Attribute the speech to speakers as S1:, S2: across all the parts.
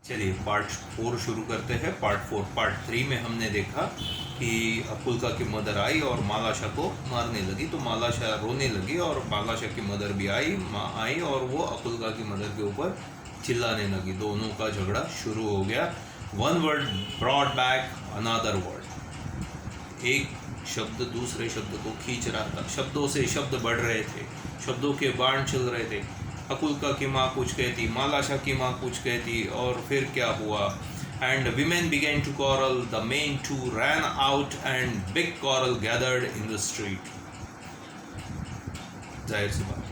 S1: चलिए पार्ट 4 शुरू करते हैं। पार्ट 3 में हमने देखा कि अकुल्का की मदर आई और मालाशा को मारने लगी, तो मालाशा रोने लगी और मालाशा की मदर भी आई और वो अकुल्का की मदर के ऊपर चिल्लाने लगी। दोनों का झगड़ा शुरू हो गया। One word brought back another word, एक शब्द दूसरे शब्द को खींच रहा था, शब्दों से शब्द बढ़ रहे थे, शब्दों के बाण चल रहे थे। अकुल्का की माँ कुछ कहती, मालाशा की माँ कुछ कहती, और फिर क्या हुआ? And women began to quarrel, the men too ran out and big quarrel gathered in the street. जाहिर सी बात,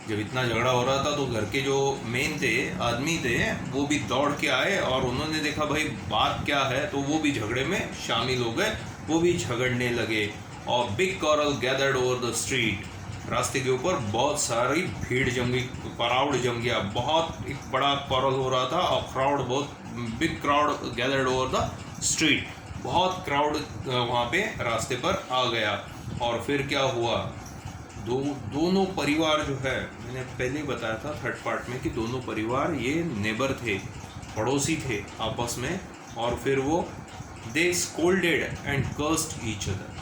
S1: जब इतना झगड़ा हो रहा था तो घर के जो मेन थे, आदमी थे, वो भी दौड़ के आए और उन्होंने देखा भाई बात क्या है, तो वो भी झगड़े में शामिल हो गए, वो भी झगड़ने लगे। और big quarrel gathered over the street, रास्ते के ऊपर बहुत सारी भीड़ जम गई, क्राउड जम गया, बहुत एक बड़ा quarrel हो रहा था और क्राउड, बहुत big crowd gathered over the street, बहुत क्राउड वहाँ पे रास्ते पर आ गया। और फिर क्या हुआ? दोनों परिवार जो है, मैंने पहले ही बताया था थर्ड पार्ट में कि दोनों परिवार ये नेबर थे, पड़ोसी थे आपस में, और फिर वो they scolded and cursed each other,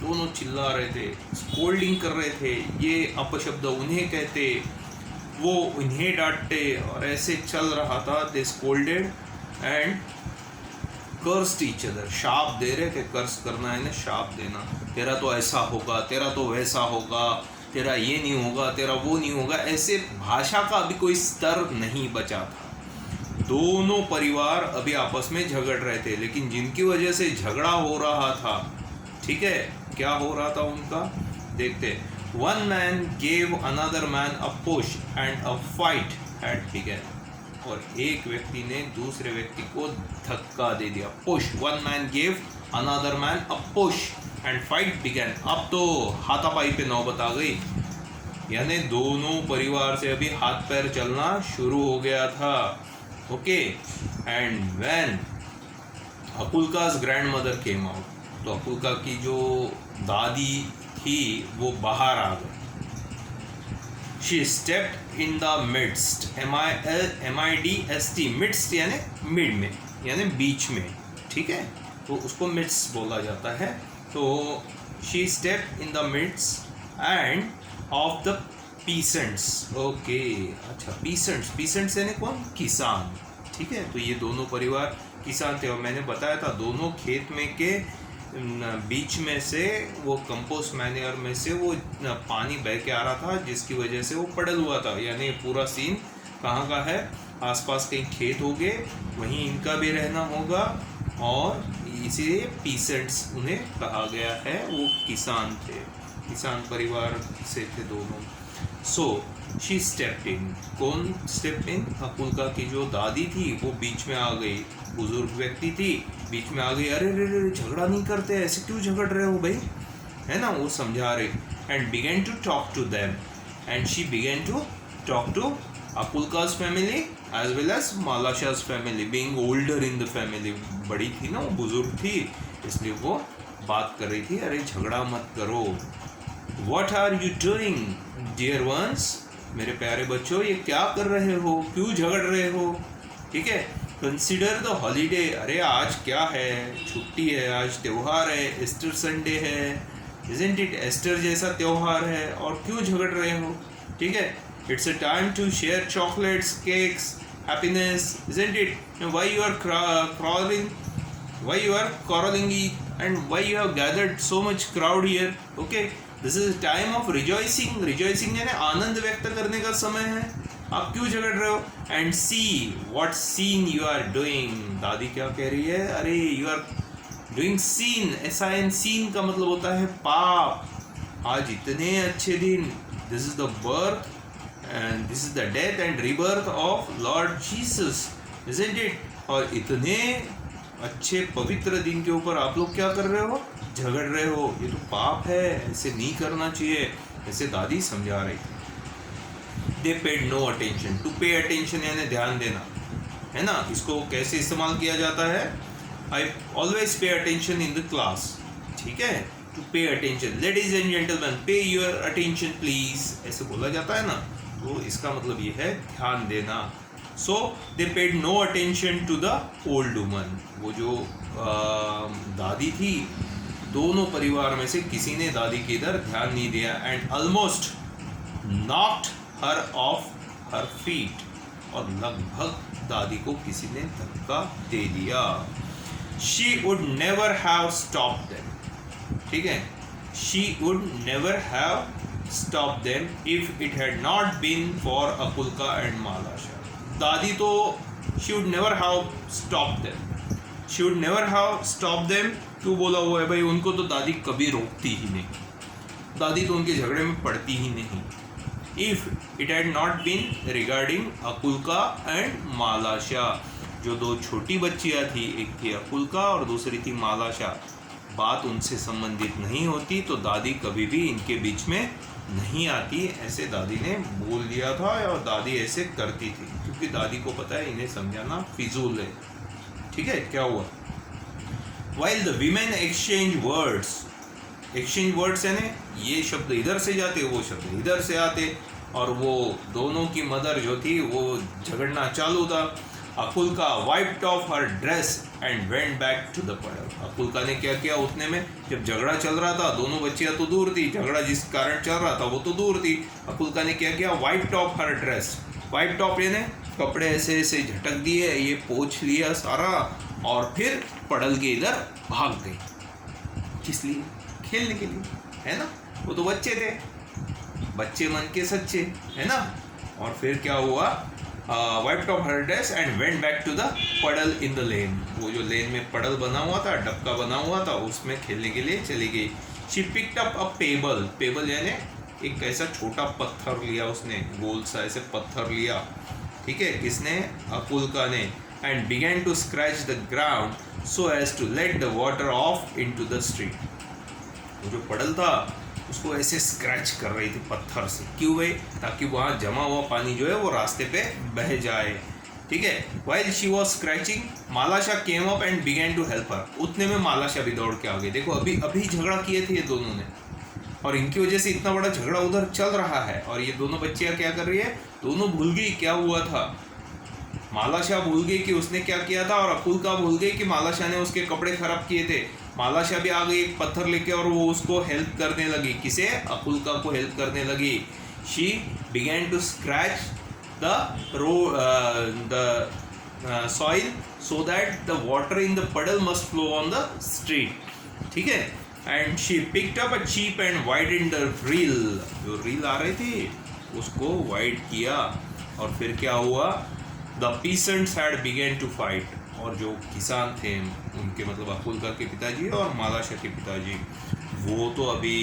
S1: दोनों चिल्ला रहे थे, स्कोल्डिंग कर रहे थे, ये अपशब्द उन्हें कहते, वो उन्हें डांटते, और ऐसे चल रहा था। They scolded and cursed each other, शाप दे रहे थे। कर्स करना है ना, शाप देना, तेरा तो ऐसा होगा, तेरा तो वैसा होगा, तेरा ये नहीं होगा, तेरा वो नहीं होगा, ऐसे भाषा का अभी कोई स्तर नहीं बचा था। दोनों परिवार अभी आपस में झगड़ रहे थे, लेकिन जिनकी वजह से झगड़ा हो रहा था, ठीक है, क्या हो रहा था उनका, देखते। One man gave another man a push and a fight had begun, और एक व्यक्ति ने दूसरे व्यक्ति को धक्का दे दिया। Push, one man gave another man a push and fight began. अब तो हाथापाई पे नौबत आ गई, यानी दोनों परिवार से अभी हाथ पैर चलना शुरू हो गया था। Okay, and when Akulka's grandmother came out, तो अकुल्का की जो दादी थी वो बाहर आ गई। She stepped in the midst, MIDST, midst यानी मिड में, यानी बीच में, ठीक है, तो उसको मिडस्ट बोला जाता है। तो she stepped in the midst end of the peasants. Okay, अच्छा, पीसेंट्स यानी कौन? किसान, ठीक है। तो ये दोनों परिवार किसान थे, और मैंने बताया था दोनों खेत में के बीच में से वो कंपोस्ट मैन्योर में से वो पानी बह के आ रहा था, जिसकी वजह से वो पड़ल हुआ था। यानी पूरा सीन कहाँ का है? आसपास कहीं खेत होंगे, वहीं इनका भी रहना होगा, और इसीलिए पीसेंट्स उन्हें कहा गया है। वो किसान थे, किसान परिवार से थे दोनों। सो शी स्टेप्ड इन, कौन स्टेप इन? अकुल्का की जो दादी थी वो बीच में आ गई, बुजुर्ग व्यक्ति थी, बीच में आ गई। अरे रे रे, झगड़ा नहीं करते, ऐसे क्यों झगड़ रहे हो भाई, है ना, वो समझा रही। And began to talk to them, and she began to talk to Akulka's family as well as Malasha's family, being older in the family, बड़ी थी ना, वो बुजुर्ग थी, इसलिए वो बात कर रही थी, अरे झगड़ा मत करो। What are you doing, dear ones? मेरे प्यारे बच्चों, ये क्या कर रहे हो, क्यों झगड़ रहे हो, ठीक है। कंसिडर द हॉलीडे, अरे आज क्या है, छुट्टी है, आज त्यौहार है, ईस्टर संडे है, इजंट इट, एस्टर जैसा त्यौहार है, और क्यों झगड़ रहे हो, ठीक है। It's a time to share chocolates, cakes, happiness, isn't it. Why you are quarreling and why you have gathered so much crowd here? Okay, this is a time of rejoicing यानी आनंद व्यक्त करने का समय है, आप क्यों झगड़ रहे हो? And see what sin you are doing, दादी क्या कह रही है, अरे you are doing sin, SIN, sin का मतलब होता है पाप। आज इतने अच्छे दिन, this is the birth and this is the death and rebirth of Lord Jesus, isn't it. और इतने अच्छे पवित्र दिन के ऊपर आप लोग क्या कर रहे हो, झगड़ रहे हो, ये तो पाप है, ऐसे नहीं करना चाहिए, ऐसे दादी समझा रही थी। They paid no attention, to pay attention यानी ध्यान देना, है ना। इसको कैसे इस्तेमाल किया जाता है? I always pay attention in the class, ठीक है, to pay attention, ladies and gentlemen pay your attention please, ऐसे बोला जाता है ना। तो इसका मतलब ये है ध्यान देना, So they paid no attention to the old woman. वो जो दादी थी, दोनों परिवार में से किसी ने दादी के इधर ध्यान नहीं दिया, and almost knocked her off her feet, और लगभग दादी को किसी ने धक्का दे दिया. She would never have stopped them. ठीक है, she would never have stopped them if it had not been for Akulka and Malasha. दादी तो she would never have stopped them. She would never have stopped them. क्यों बोला हुआ है भाई? उनको तो दादी कभी रोकती ही नहीं, दादी तो उनके झगड़े में पड़ती ही नहीं. If it had not been regarding Akulka and Malasha, जो दो छोटी बच्चियाँ थी, एक थी अकुल्का और दूसरी थी मालाशा, बात उनसे संबंधित नहीं होती तो दादी कभी भी इनके बीच में नहीं आती, ऐसे दादी ने बोल दिया था. और दादी ऐसे करती थी क्योंकि दादी को पता है इन्हें समझाना फिजूल है. ठीक है, क्या हुआ? While the women exchange words, exchange words है ना, ये शब्द इधर से जाते, वो शब्द इधर से आते, और वो दोनों की मदर जो थी वो झगड़ना चालू था. Akulka wiped off her dress and went back to the puddle. Akulka ने क्या किया उतने में, जब झगड़ा चल रहा था, दोनों बच्चियां तो दूर थी, झगड़ा जिस कारण चल रहा था वो तो दूर थी. अकुल्का ने क्या किया? Wiped off her dress. Wiped off यानी कपड़े ऐसे ऐसे झटक दिए, ये पोंछ लिया सारा, और फिर पड़ल के इधर भाग गई. किस लिए? खेलने के लिए, है ना. वो तो बच्चे थे, बच्चे मन के सच्चे, है ना. और फिर क्या हुआ? Wiped off her dress and went back to the puddle in the lane. वो जो लेन में पडल बना हुआ था, डबका बना हुआ था, उसमें खेलने के लिए चली गई. She picked up a payable. Payable यानी एक ऐसा छोटा पत्थर लिया उसने, गोल सा ऐसे पत्थर लिया. ठीक है, किसने? अकुल्का ने. And began to scratch the ground so as to let the water off into the street. वो जो पडल था उसको ऐसे स्क्रैच कर रही थी पत्थर से. क्यों भाई? ताकि वहाँ जमा हुआ पानी जो है वो रास्ते पे बह जाए. ठीक है. While she was scratching, मालाशा came up and began to help her. उतने में मालाशा भी दौड़ के आ गई. देखो अभी अभी झगड़ा किए थे ये दोनों ने, और इनकी वजह से इतना बड़ा झगड़ा उधर चल रहा है, और ये दोनों बच्चियाँ क्या कर रही है? दोनों भूल गई क्या हुआ था. मालाशा भूल गई कि उसने क्या किया था, और अकुल्का भूल गई कि मालाशा ने उसके कपड़े खराब किए थे. मालाशा भी आ गई एक पत्थर लेके, और वो उसको हेल्प करने लगी. किसे? अकुल्का को हेल्प करने लगी. She began to scratch the soil so that the water in the puddle must flow on the street. ठीक है. And she picked up a chip and widened the rill. जो रील आ रही थी उसको वाइड किया, और फिर क्या हुआ? The peasants had begun to fight. और जो किसान थे उनके, मतलब अकुल्का के पिताजी और मालाशा के पिताजी, वो तो अभी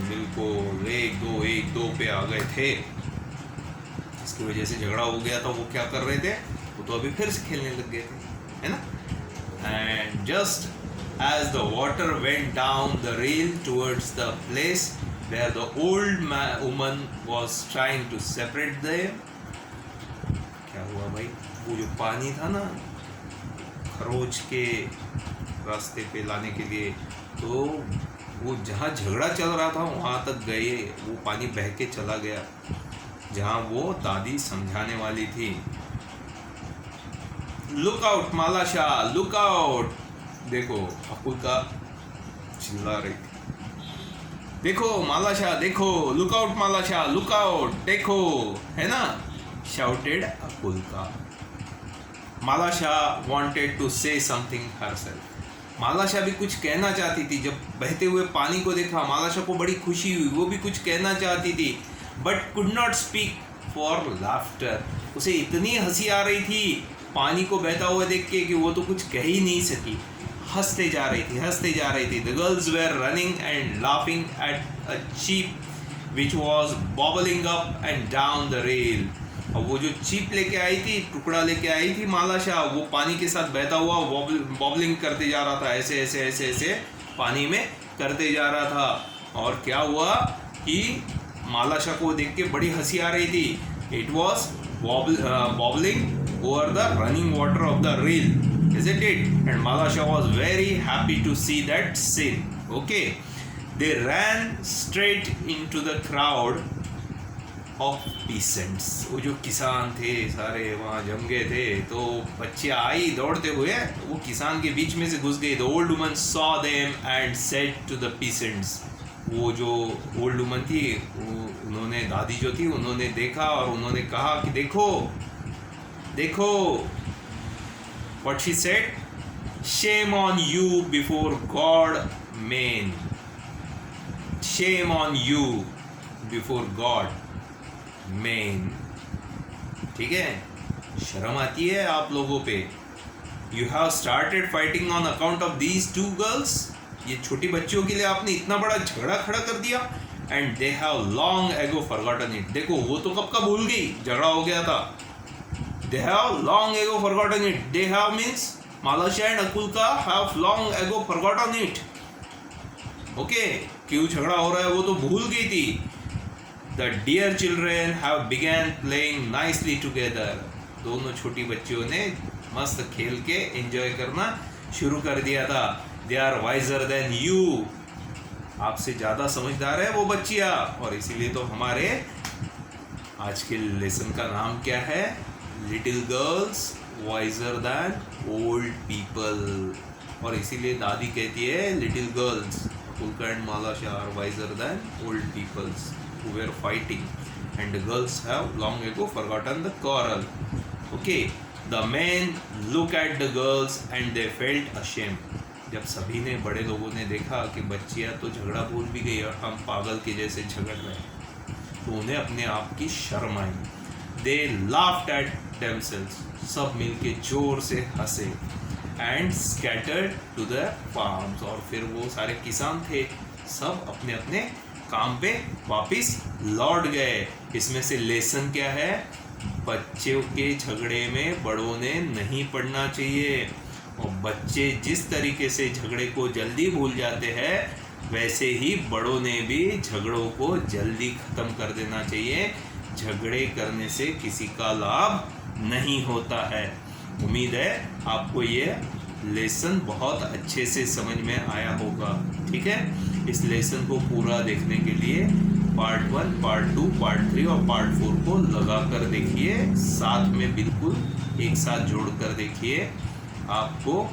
S1: बिल्कुल एक दो पे आ गए थे. इसकी वजह से झगड़ा हो गया था. वो क्या कर रहे थे? वो तो अभी फिर से खेलने लग गए थे, है ना. And just as the water went down the rill towards the place where the old woman was trying to separate them. क्या हुआ भाई? वो जो पानी था ना खरोच के रास्ते पे लाने के लिए, तो वो जहाँ झगड़ा चल रहा था वहाँ तक गए. वो पानी बह के चला गया जहाँ वो दादी समझाने वाली थी. Look out Malasha, look out. देखो अकुल्का चिल्ला रही थी, देखो मालाशा देखो, look out Malasha, look out देखो, है ना. Shouted Akulka. Malasha wanted to say something herself. Malasha भी कुछ कहना चाहती थी. जब बहते हुए पानी को देखा, मालाशा को बड़ी खुशी हुई, वो भी कुछ कहना चाहती थी, but could not speak for laughter. उसे इतनी हंसी आ रही थी पानी को बहता हुआ देख के कि वो तो कुछ कह ही नहीं सकी. हंसते जा रही थी. The girls were running and laughing at a chip which was bobbing up and down the rill. और वो जो चीप लेके आई थी, टुकड़ा लेके आई थी मालाशा, वो पानी के साथ बहता हुआ बॉबलिंग करते जा रहा था. ऐसे ऐसे ऐसे ऐसे पानी में करते जा रहा था. और क्या हुआ कि मालाशा को देख के बड़ी हंसी आ रही थी. It was boggling over the running water of the rail, isn't it? And Malasha was very happy to see that scene. Okay, they ran straight into the crowd of peasants. वो जो किसान थे सारे वहाँ जम गए थे, तो बच्चे आई दौड़ते हुए, वो किसान के बीच में से घुस गई। The old woman saw them and said to the peasants. वो जो ओल्ड वुमन थी, उन्होंने, दादी जो थी, उन्होंने देखा और उन्होंने कहा कि देखो देखो, what she said, shame on you before God main, shame on you before God main. ठीक है, शर्म आती है आप लोगों पे। You have started fighting on account of these two girls. ये छोटी बच्चियों के लिए आपने इतना बड़ा झगड़ा खड़ा कर दिया। And they have long ago forgotten it. देखो वो तो कब का भूल गई, झगड़ा हो गया था। They have long ago forgotten it. They have means Malasha and Akulka have long ago forgotten it. Okay, क्यों झगड़ा हो रहा है वो तो भूल गई थी। The dear children have began playing nicely together. दोनों छोटी बच्चियों ने मस्त खेल के एंजॉय करना शुरू कर दिया था। They are wiser than you. आपसे ज़्यादा समझदार है वो बच्चियाँ, और इसीलिए तो हमारे आज के लेसन का नाम क्या है? Little girls wiser than old people. और इसीलिए दादी कहती है little girls, Kulka and Malasha are wiser than old peoples who were fighting, and the girls have long ago forgotten the quarrel. Okay, the men look at the girls and they felt ashamed. जब सभी ने, बड़े लोगों ने देखा कि बच्चियां तो झगड़ा भूल भी गई और हम पागल के जैसे झगड़ रहे हैं, तो उन्हें अपने आप की शर्म आई। They laughed at themselves. सब मिलके जोर से हंसे। And scattered to the farms. और फिर वो सारे किसान थे, सब अपने अपने काम पे वापस लौट गए। इसमें से लेसन क्या है? बच्चों के झगड़े में बड़ों ने नहीं पड़ना चाहिए। और बच्चे जिस तरीके से झगड़े को जल्दी भूल जाते हैं, वैसे ही बड़ों ने भी झगड़ों को जल्दी ख़त्म कर देना चाहिए। झगड़े करने से किसी का लाभ नहीं होता है। उम्मीद है आपको ये लेसन बहुत अच्छे से समझ में आया होगा। ठीक है, इस लेसन को पूरा देखने के लिए पार्ट 1, पार्ट 2, पार्ट 3 और पार्ट 4 को लगा कर देखिए, साथ में बिल्कुल एक साथ जोड़ कर देखिए, आपको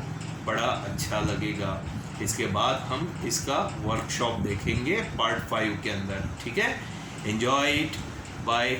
S1: बड़ा अच्छा लगेगा। इसके बाद हम इसका वर्कशॉप देखेंगे पार्ट 5 के अंदर। ठीक है, एंजॉय इट, बाय।